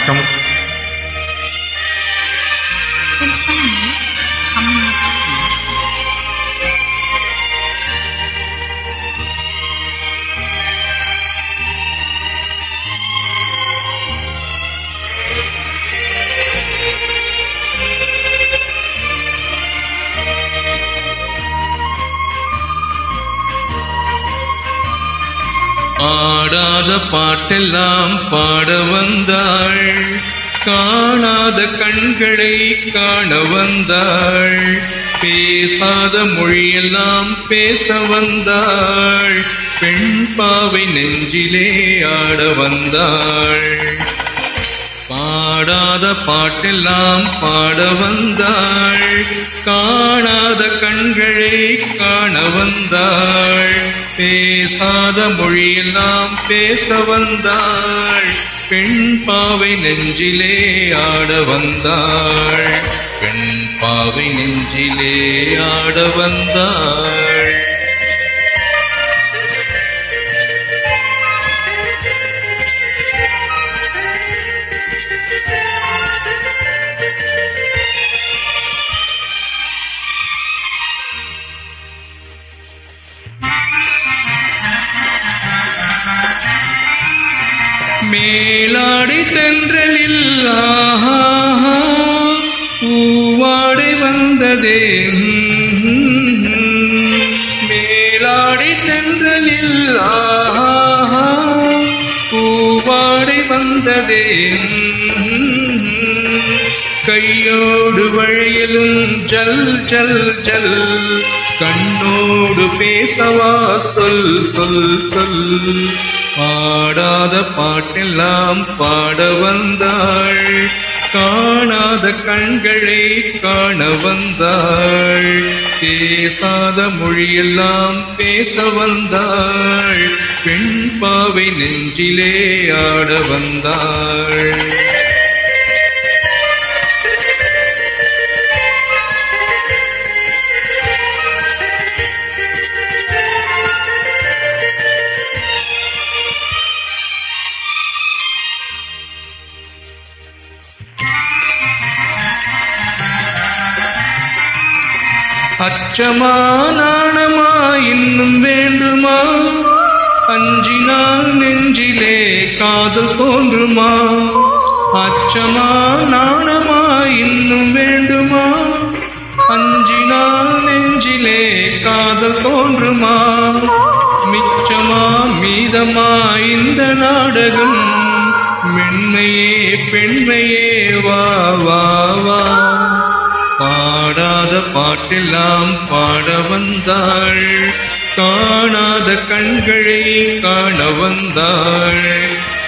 வணக்கம். ஆடாத பாட்டெல்லாம் பாட வந்தாள், காணாத கண்களை காண வந்தாள், பேசாத மொழியெல்லாம் பேச வந்தாள், பெண் பாவை நெஞ்சிலே ஆட வந்தாள். பாடாத பாட்டெல்லாம் பாட வந்தாள், காணாத கண்களை காண வந்தாள், பேசாத மொழியெல்லாம் பேச வந்தாள், பெண் பாவை நெஞ்சிலே ஆட வந்தாள், பெண் பாவை நெஞ்சிலே ஆட வந்தாள். மேலாடை தென்றலில் ஆஹா பூவாடை வந்ததே, மேலாடை தென்றலில் ஆஹா பூவாடை வந்ததே, கையோடு வழியிலும் ஜல் ஜல் ஜல், கண்ணோடு பேசவா சொல் சொல் சொல். பாடாத பாட்டெல்லாம் பாட வந்தாள், காணாத கண்களை காண வந்தாள், பேசாத மொழியெல்லாம் பேச வந்தாள், பெண் பாவை நெஞ்சிலே ஆட வந்தாள். அச்சமா நாணமா இன்னும் வேண்டுமா, அஞ்சினால் நெஞ்சிலே காதல் தோன்றுமா, அச்சமா நாணமா இன்னும் வேண்டுமா, அஞ்சினால் நெஞ்சிலே காதல் தோன்றுமா, மிச்சமா மீதமா இந்த நாடகம், மென்மையே பெண்மையே வா வா வா. பாடாத பாட்டெல்லாம் பாட வந்தாள், காணாத கண்களை காண வந்தாள்,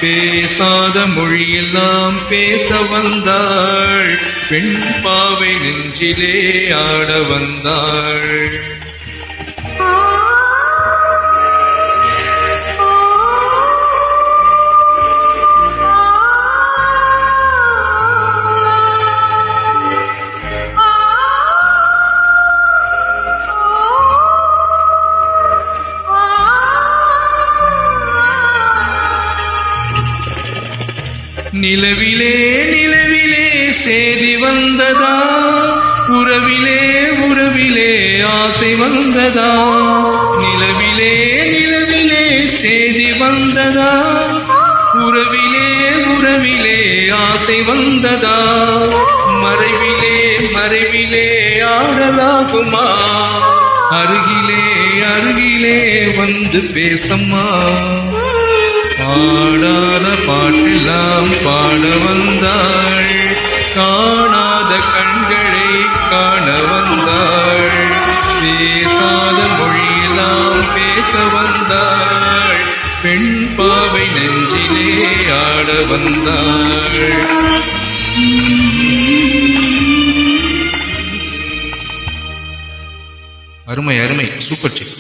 பேசாத மொழியெல்லாம் பேச வந்தாள், பெண் பாவை நெஞ்சிலே ஆட வந்தாள். நிலவிலே நிலவிலே சேதி வந்ததா, உறவிலே உறவிலே ஆசை வந்ததா, நிலவிலே நிலவிலே சேதி வந்ததா, உறவிலே உறவிலே ஆசை வந்ததா, மறைவிலே மறைவிலே ஆடலாகுமா, அருகிலே அருகிலே வந்து பேசம்மா. பாடாத பாட்டெல்லாம் பாட வந்தாள், காணாத கண்களை காண வந்தாள், பேசாத மொழியெல்லாம் பேச வந்தாள், பெண் பாவை நெஞ்சிலே ஆட வந்தாள். அருமை அருமை, சூப்பர் சிக்.